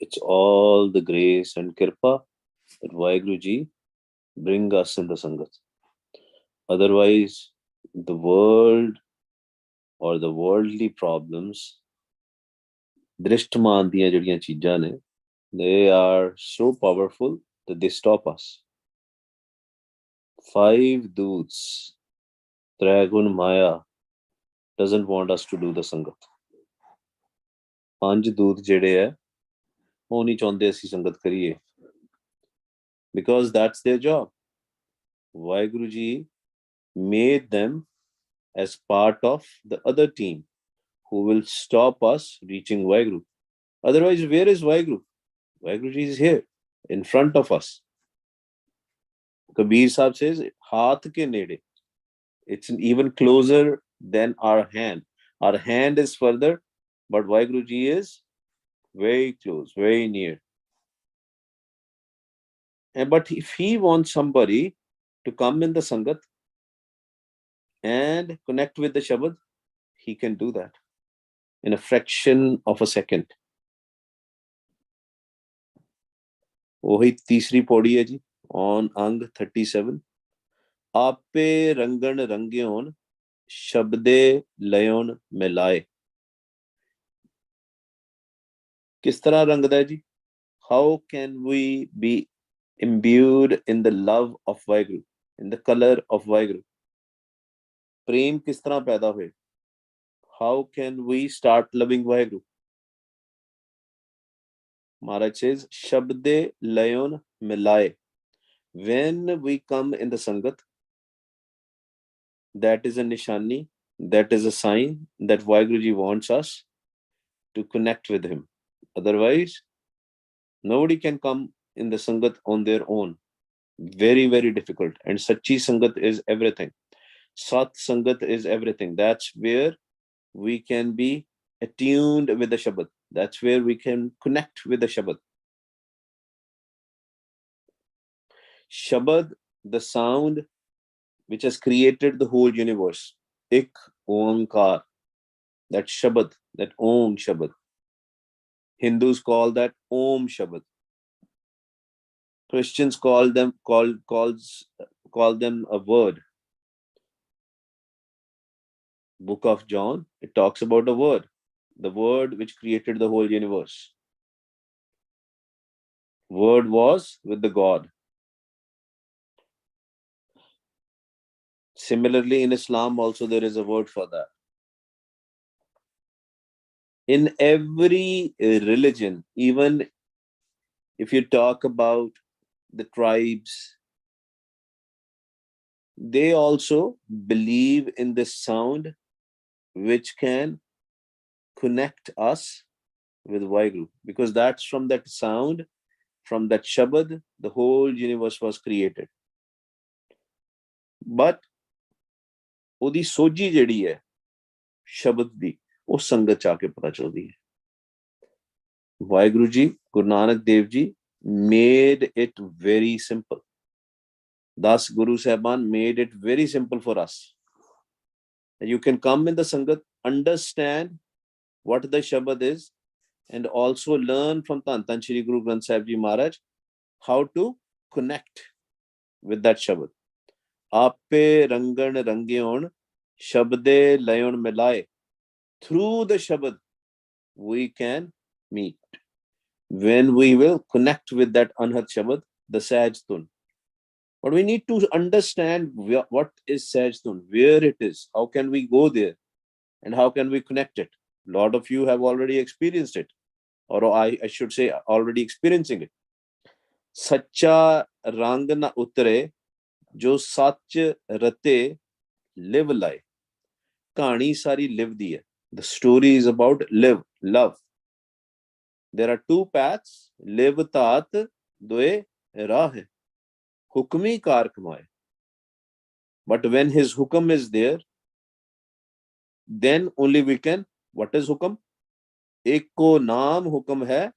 It's all the grace and kirpa that Waheguru Ji bring us in the Sangat. Otherwise, the world or the worldly problems, दृष्टमान दियां जड़ियां चीजां ने, they are so powerful that they stop us. 5 doots, Tragun Maya doesn't want us to do the Sangat. 5 ਦੂਤ ਜਿਹੜੇ ਹੈ ਉਹ ਨਹੀਂ ਚਾਹੁੰਦੇ ਅਸੀਂ ਸੰਗਤ ਕਰੀਏ, because that's their job. Waheguru Ji made them as part of the other team who will stop us reaching Waheguru. Otherwise, where is Waheguru? Waheguru Ji is here in front of us. Kabir Sahib says, haath ke nede. It's even closer than our hand. Our hand is further, but Waheguru Ji is very close, very near. But if he wants somebody to come in the Sangat and connect with the Shabad, he can do that in a fraction of a second. वही तीसरी पौड़ी है जी, on अंग 37. आपे रंगन रंग्योन शब्दे लयोन मिलाए. किस तरह रंगदा है जी? How can we be imbued in the love of Waheguru, in the color of Waheguru? प्रेम किस तरह पैदा हुए? How can we start loving Waheguru? Maharaj says, Shabde Layon Milaye. When we come in the Sangat, that is a nishani, that is a sign that Waheguru Ji wants us to connect with him. Otherwise, nobody can come in the Sangat on their own. Very, very difficult. And Sachi Sangat is everything. Sat Sangat is everything. That's where we can be attuned with the Shabad. That's where we can connect with the Shabad. Shabad, the sound which has created the whole universe. Ik Omkar. That Shabad, that Om Shabad. Hindus call that Om Shabad. Christians call them a word. Book of John, it talks about a word. The word which created the whole universe. Word was with the God. Similarly, in Islam also there is a word for that. In every religion, even if you talk about the tribes, they also believe in this sound which can connect us with Waheguru, because that's from that sound, from that Shabad, the whole universe was created. But ਉਹਦੀ ਸੋਝੀ ਜਿਹੜੀ ਹੈ ਸ਼ਬਦ ਦੀ, ਉਹ ਸੰਗਤ ਚ ਆ ਕੇ ਪਤਾ ਚੱਲਦੀ ਹੈ. Waheguru ji, Guru Nanak Dev ji made it very simple. Das Guru Sahban made it very simple for us. You can come in the Sangat, understand what the Shabad is, and also learn from Tan Shri Guru Granth Sahib Ji Maharaj how to connect with that Shabad. Ape rangan rangyon shabde layon milaye. Through the Shabad, we can meet. When we will connect with that Anhat Shabad, the Sahaj Tun. But we need to understand what is Sahaj Tun, where it is, how can we go there, and how can we connect it. A lot of you have already experienced it, or I should say already experiencing it. Sacha rang na utre, jo sach rate live lie. Kahani sari live di hai. The story is about live, love. There are two paths, live tat doe rah hai. Hukmi kar kamaye. But when his hukam is there, then only we can. What is hukam? Eko naam hukam hai,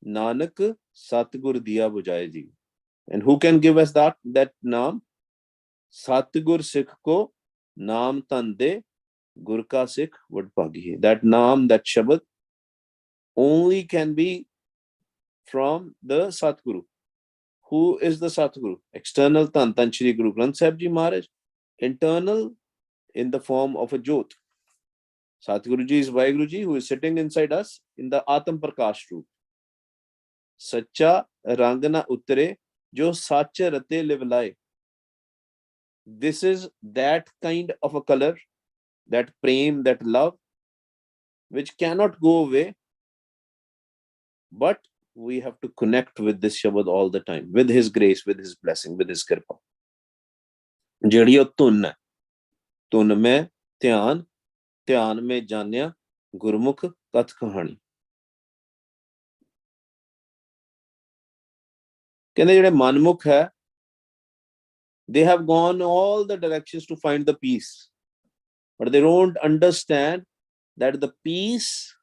Nanak Satgur diya bujaye ji. And who can give us that naam? Satgur Sikh ko naam tande, Gur ka Sikh vadbhagi hai. That naam, that Shabad only can be from the Satguru. Who is the Satguru? External Tan Tan Shri Guru Granth Sahib Ji Maharaj. Internal in the form of a Jyot. Satguru Ji is Waheguru Ji, who is sitting inside us in the Atam Prakash roop. Sacha Rangana Uttare, Jo Sacha Rate Livlai. This is that kind of a color, that prem, that love, which cannot go away, but we have to connect with this Shabad all the time, with his grace, with his blessing, with his kripa. ਜਿਹੜੀ ਉਹ ਧੁਨ ਹੈ, ਧੁਨ ਮੈਂ ਧਿਆਨ, ਧਿਆਨ ਮੈਂ ਜਾਣਿਆ ਗੁਰਮੁਖ ਕਥ ਕਹਾਣੀ। ਕਹਿੰਦੇ ਜਿਹੜੇ ਮਨਮੁਖ ਹੈ, they have gone all the directions to find the peace, but they don't understand that the peace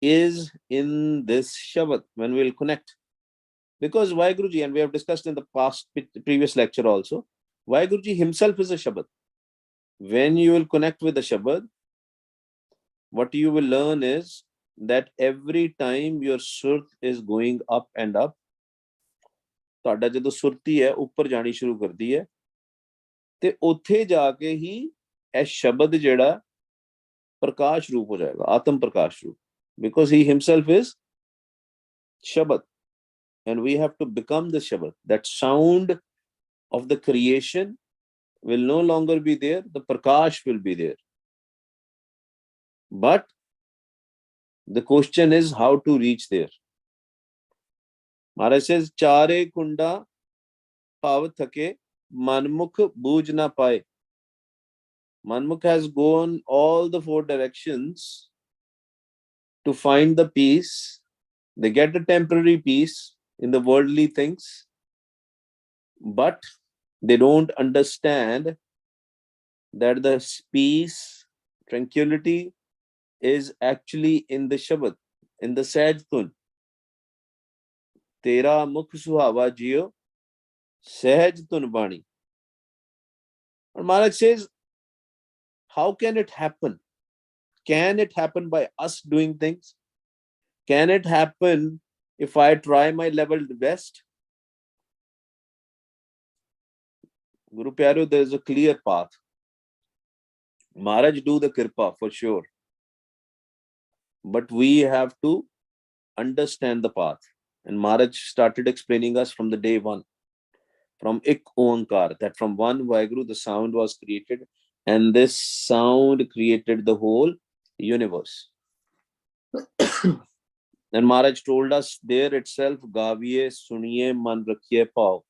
is in this Shabad when we will connect. Because Waheguru Ji, and we have discussed in the past previous lecture also, Waheguru Ji himself is a Shabad. When you will connect with the Shabad, what you will learn is that every time your surt is going up and up, ਤੁਹਾਡਾ ਜਦੋਂ ਸੁਰਤੀ ਹੈ ਉੱਪਰ ਜਾਣੀ ਸ਼ੁਰੂ ਕਰਦੀ ਹੈ, ਤੇ ਉੱਥੇ ਜਾ ਕੇ ਹੀ ਇਹ ਸ਼ਬਦ ਜਿਹੜਾ ਪ੍ਰਕਾਸ਼ ਰੂਪ ਹੋ ਜਾਏਗਾ, ਆਤਮ ਪ੍ਰਕਾਸ਼ ਰੂਪ, because he himself is Shabad, and we have to become the Shabad. That sound of the creation will no longer be there, the prakash will be there. But the question is how to reach there. Maharaj says, Chare kunda pav thake manmukh booj na paye. Manmukh has gone all the four directions to find the peace. They get a temporary peace in the worldly things, but they don't understand that the peace, tranquility is actually in the Shabad, in the Sahaj Tun. Tera mukh suhava jiyo, Sahaj Tun Bani. And Maharaj says, how can it happen? Can it happen by us doing things? Can it happen if I try my level best? Guru Pyaro, there is a clear path. Maharaj do the kripa for sure. But we have to understand the path. And Maharaj started explaining us from the day one. From Ik Oankar, that from one Waheguru the sound was created, and this sound created the whole universe. And Maharaj told us there itself, Gaviye, Suniye, Man Rakhiye Pao.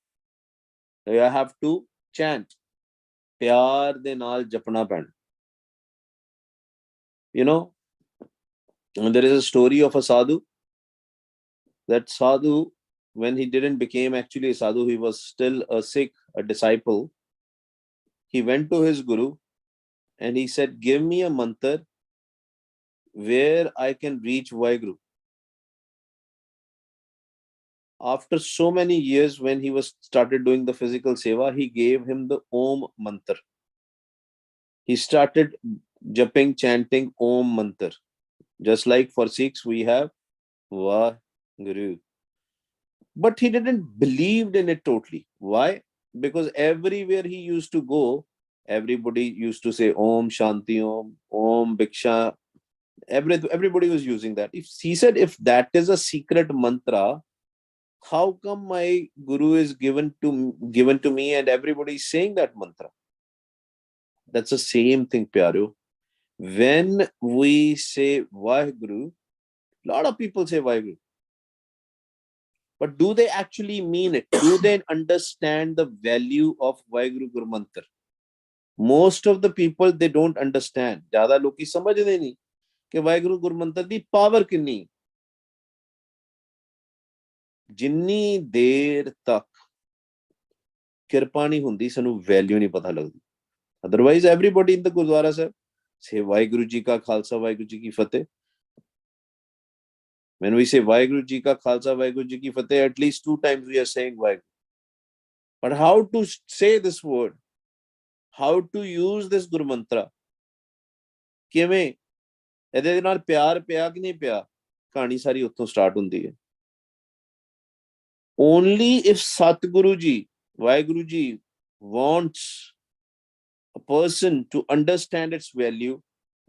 So you have to chant. Pyar de naal japna pen. You know, and there is a story of a sadhu. That sadhu, when he didn't become actually a sadhu, he was still a Sikh, a disciple. He went to his guru and he said, give me a mantra where I can reach Waheguru. After so many years, when he was started doing the physical seva, he gave him the Om mantra. He started japping, chanting Om mantra. Just like for Sikhs, we have Waheguru. But he didn't believe in it totally. Why? Because everywhere he used to go, everybody used to say Om Shanti Om, Om Bhiksha. Everybody was using that. If he said, if that is a secret mantra, how come my guru is given to me and everybody is saying that mantra? That's the same thing, Pyaro. When we say Waheguru, a lot of people say Waheguru. But do they actually mean it? Do they understand the value of Waheguru Guru Mantra? Most of the people, they don't understand. Jada loki samajhde nahi कि Waheguru Guru Mantra di power kinni. जिन्नी देर तक किरपा नहीं हुंदी सानू value नहीं पता लगदी. Otherwise, everybody in the Gurdwara Sahib say Waheguru Ji ka Khalsa, Waheguru Ji ki Fateh. When we say Waheguru Ji ka Khalsa, Waheguru Ji ki Fateh, at least 2 times we are saying Waheguru. But how to say this word? How to use this Guru Mantra? ਕਿਵੇਂ ਇਹਦੇ ਨਾਲ ਪਿਆਰ ਪਿਆ ਕਿ ਨਹੀਂ ਪਿਆ? ਕਹਾਣੀ ਸਾਰੀ ਉੱਥੋਂ ਸਟਾਰਟ ਹੁੰਦੀ ਹੈ. only if Satguru Ji, Waheguru Ji wants a person to understand its value,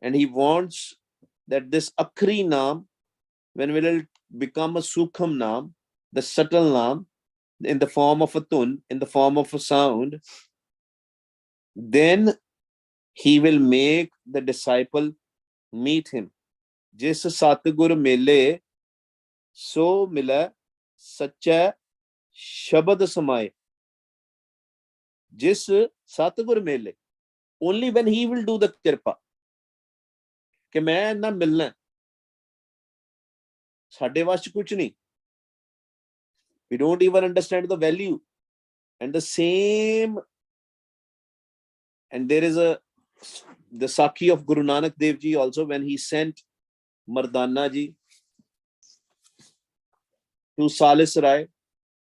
and he wants that this Akhri Naam, when will it become a Sukham Naam, the subtle Naam, in the form of a tun, in the form of a sound, then he will make the disciple meet him. Jis Satgur mele so mila sacha shabad samay. Jis Satgur mele, only when he will do the kirpa कि मैं ना मिलना, साडे वास्ते कुछ नहीं. We don't even understand the value. And the same, and there is the Sakhi of Guru Nanak Dev Ji also, when he sent Mardana Ji to Salis Rai,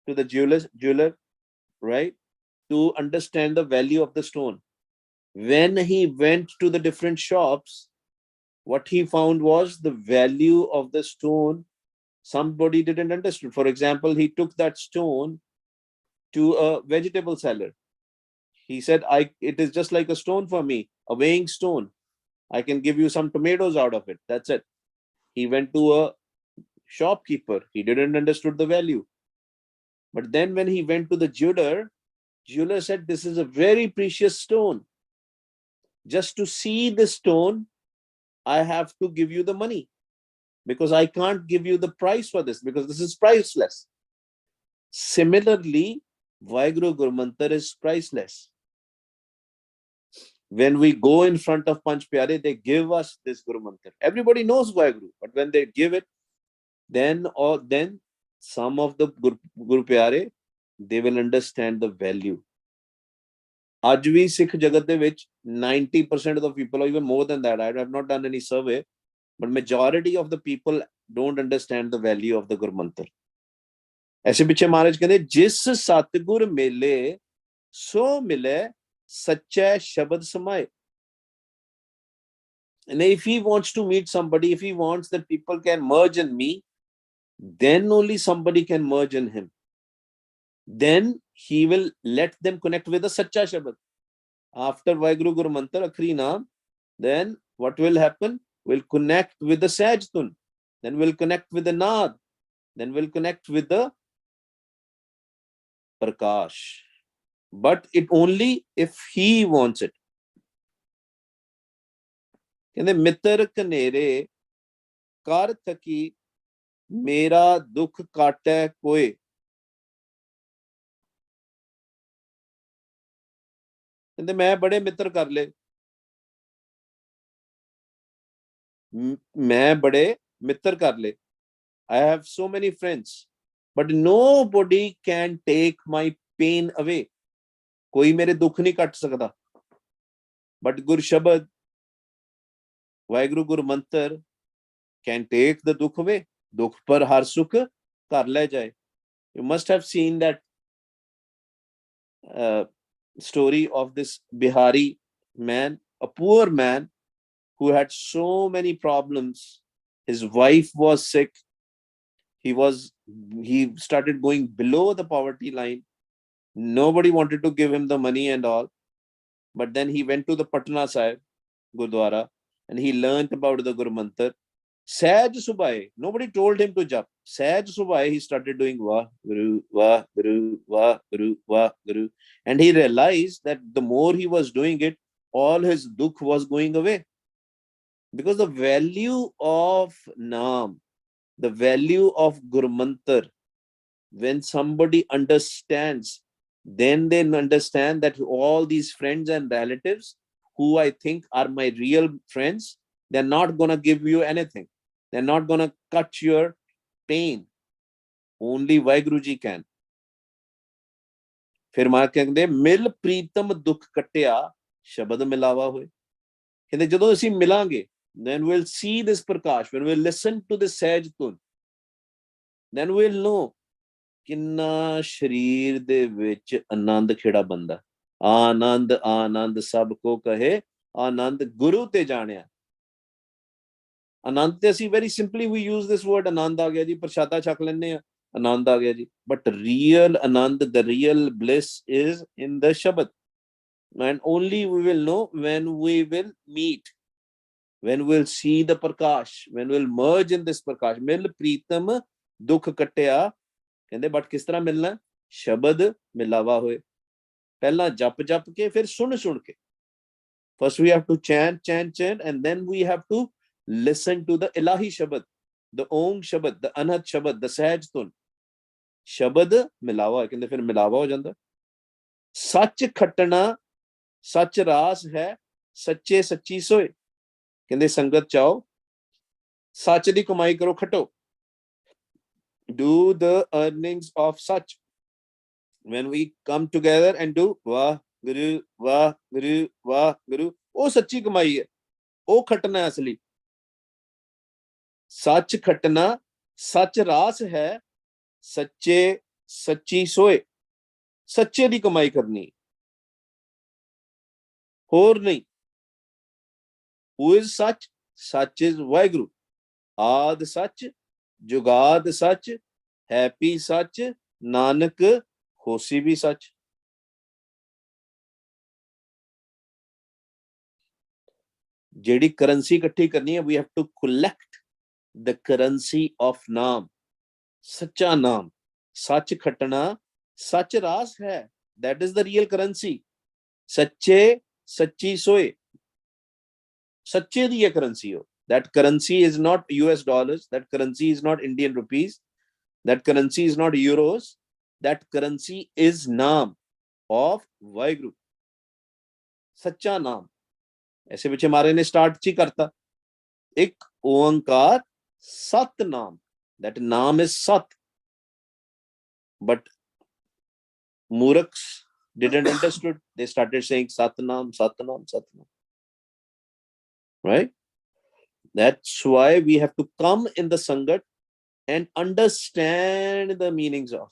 to the jeweler, right, to understand the value of the stone. When he went to the different shops, what he found was the value of the stone somebody didn't understand. For example, he took that stone to a vegetable seller. He said, it is just like a stone for me, a weighing stone. I can give you some tomatoes out of it. That's it. He went to a shopkeeper. He didn't understood the value. But then when he went to the jeweler said, this is a very precious stone. Just to see the stone, I have to give you the money, because I can't give you the price for this, because this is priceless. Similarly, Waheguru Guru Mantar is priceless. When we go in front of Panch Pyare, they give us this Guru Mantar. Everybody knows Waheguru, but when they give it, then some of the Guru Pyare, they will understand the value. Aj vi Sikh jagat de vich 90% of the people, or even more than that, I have not done any survey, but majority of the people don't understand the value of the Guru Mantar. ऐसे पीछे महाराज कहते जिस सतगुर मेले सो मिले सच्चा शब्द समाए. And if he wants to meet somebody, if he wants that people can merge in me, then only somebody can merge in him. Then he will let them connect with the Sacha Shabad. After Waheguru Guru Mantar Akhri Naam, then what will happen? We'll connect with the Sahaj Tun. Then we'll connect with the Naad. Then we'll connect with the Prakash. But it only if he wants it. कहते मित्र कनेरे कर थकी मेरा दुख काटे कोई. कहते मैं बड़े मित्र कर ले, मैं बड़े मित्र कर ले. I have so many friends, but nobody can take my pain away. कोई मेरे दुख नहीं कट सकता. But Gur Shabad, Waheguru Guru Mantar can take the dukh away. Dukh par har sukh kar le jaye. You must have seen that story of this Bihari man, a poor man who had so many problems. His wife was sick. He started going below the poverty line. Nobody wanted to give him the money and all. But then he went to the Patna Sahib Gurdwara and he learned about the Guru Mantar. Sahaj Subhai, nobody told him to jump. Sahaj Subhai, he started doing Waheguru, Waheguru, Waheguru, Waheguru. And he realized that the more he was doing it, all his dukh was going away. Because the value of Naam, the value of Guru Mantar, when somebody understands, then they understand that all these friends and relatives who I think are my real friends, they're not going to give you anything. They're not going to cut your pain. Only Waheguru Ji can. फिर मां कहते मिल प्रीतम दुख कटिया शब्द मिलावा होए. कहते ਜਦੋਂ ਅਸੀਂ ਮਿਲਾਂਗੇ, then we'll see this prakash, when we'll listen to this Sahaj Tun, then we'll know ਕਿੰਨਾ ਸ਼ਰੀਰ ਦੇ ਵਿੱਚ ਆਨੰਦ ਖੇੜਾ ਬੰਦਾ. ਆਨੰਦ ਆਨੰਦ ਸਭ ਕੋ ਕਹੇ ਆਨੰਦ ਗੁਰੂ ਤੇ ਜਾਣਿਆ. ਆਨੰਦ ਤੇ ਅਸੀਂ very simply we use this word ਆਨੰਦ ਆ ਗਿਆ ਜੀ, ਪ੍ਰਸ਼ਾਦਾ ਛਕ ਲੈਂਦੇ ਆ, आनंद आ गया जी, but real Anand, the real bliss is in the Shabad, and only we will know when we will meet, when we'll see the Prakash, when we'll merge in this Prakash. Mil Pritam Dukh Katya, कहंदे but किस तरह मिलना, शब्द मिलावा होए, पहला जप जप के फिर सुन सुन के. First we have to chant, and then we have to listen to the Ilahi Shabad, the Om Shabad, the Anhat Shabad, the Sahaj Tun. शब्द मिलावा, कहते फिर मिलावा हो जाता. सच खटना सच रास है, सच्चे सच्ची सोए, कहते संगत चाओ सच दी कमाई करो खटो. Do the earnings of such. When we come together and do Waheguru, Waheguru, Waheguru, वो सच्ची कमाई है, वो खटना असली. सच खटना सच रास है, सच्चे सच्ची सोए, सच्चे दी कमाई करनी, होर नहीं. Who is such? Such is Waheguru. आद सच, जुगाद सच, हैप्पी सच, नानक होसी भी सच. जेड़ी करेंसी इकट्ठी करनी है, we have to collect the currency of नाम, सच्चा नाम. सच खटना सच रास है, that is the real currency. सच्चे सच्ची सोए, सच्चे दी ये करेंसी हो. That currency is not US dollars, that currency is not Indian rupees, that currency is not euros, that currency is नाम of Waheguru, सच्चा नाम. ऐसे पीछे हमारे ने स्टार्ट ची करता, एक ओंकार सत नाम, that नाम is सत. But Muraks didn't understood, they started saying Satnam, Satnam, Satnam. Right? That's why we have to come in the Sangat and understand the meanings of.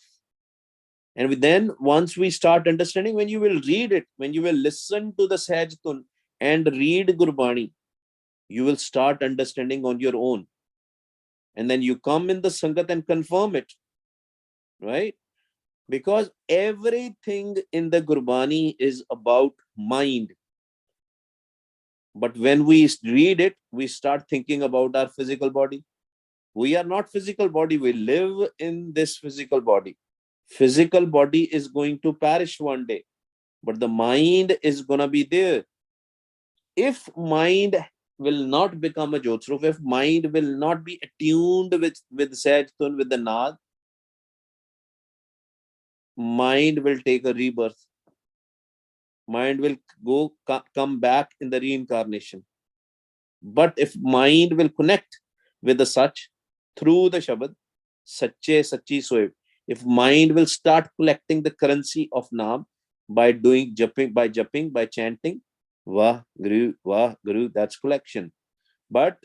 And then once we start understanding, when you will read it, when you will listen to the Sahaj Tun and read Gurbani, you will start understanding on your own. And then you come in the Sangat and confirm it. Right? Because everything in the Gurbani is about mind. But when we read it, we start thinking about our physical body. We are not physical body. We live in this physical body. Physical body is going to perish one day, but the mind is going to be there. If mind will not become a Jyotsrup, if mind will not be attuned with Sahaj Tun, with the Naad, mind will take a rebirth. Mind will come back in the reincarnation. But if mind will connect with the Sach through the Shabad, Sache Sachi Soe, if mind will start collecting the currency of Naam by doing jumping, by chanting, Waheguru, that's collection. But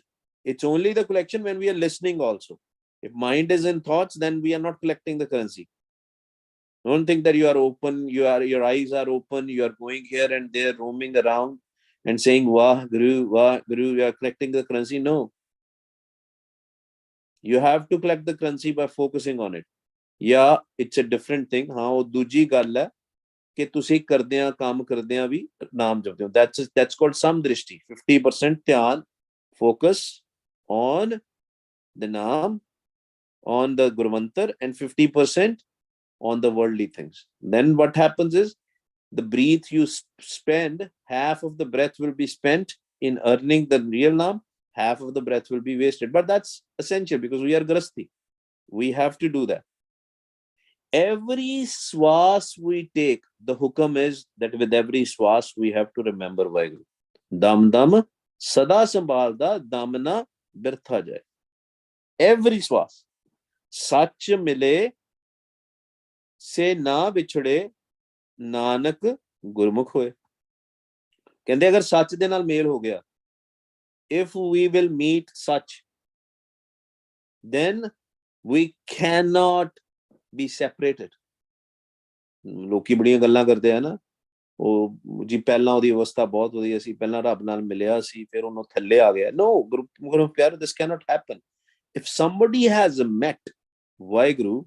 it's only the collection when we are listening also. If mind is in thoughts, then we are not collecting the currency. Don't think that you are open, your eyes are open, you are going here and there, roaming around and saying Waheguru, Waheguru, you are collecting the currency. No. You have to collect the currency by focusing on it. Yeah, it's a different thing. हाँ वो दूजी गल है कि तुसी करदियां काम करदियां भी नाम जपदे हो. That's called samdrishti. 50% ध्यान, focus on the naam, on the Gurumantar, and 50% on the worldly things. Then what happens is, the breath you spend, half of the breath will be spent in earning the real naam, half of the breath will be wasted. But that's essential because we are grasti. We have to do that. Every swas we take, the hukam is that with every swas we have to remember Waheguru. Dam dam sada sambhalda damna birtha jaye. Every swas. Sach mile se na bichde nanak gurmukh hoye. कहते अगर सच दे नाल mail हो गया, if we will meet such, then we cannot be separated. लोकी बड़ियां गल्लां करदे हैं ना, ਉਹ जी ਪਹਿਲਾਂ ਉਹਦੀ ਅਵਸਥਾ ਬਹੁਤ ਵਧੀਆ ਸੀ, ਪਹਿਲਾਂ ਰੱਬ ਨਾਲ ਮਿਲਿਆ ਸੀ, ਫਿਰ ਉਹਨੂੰ ਥੱਲੇ ਆ ਗਿਆ. No, ਗੁਰੂ ਪਿਆਰੇ, this cannot happen. If somebody has met Waheguru,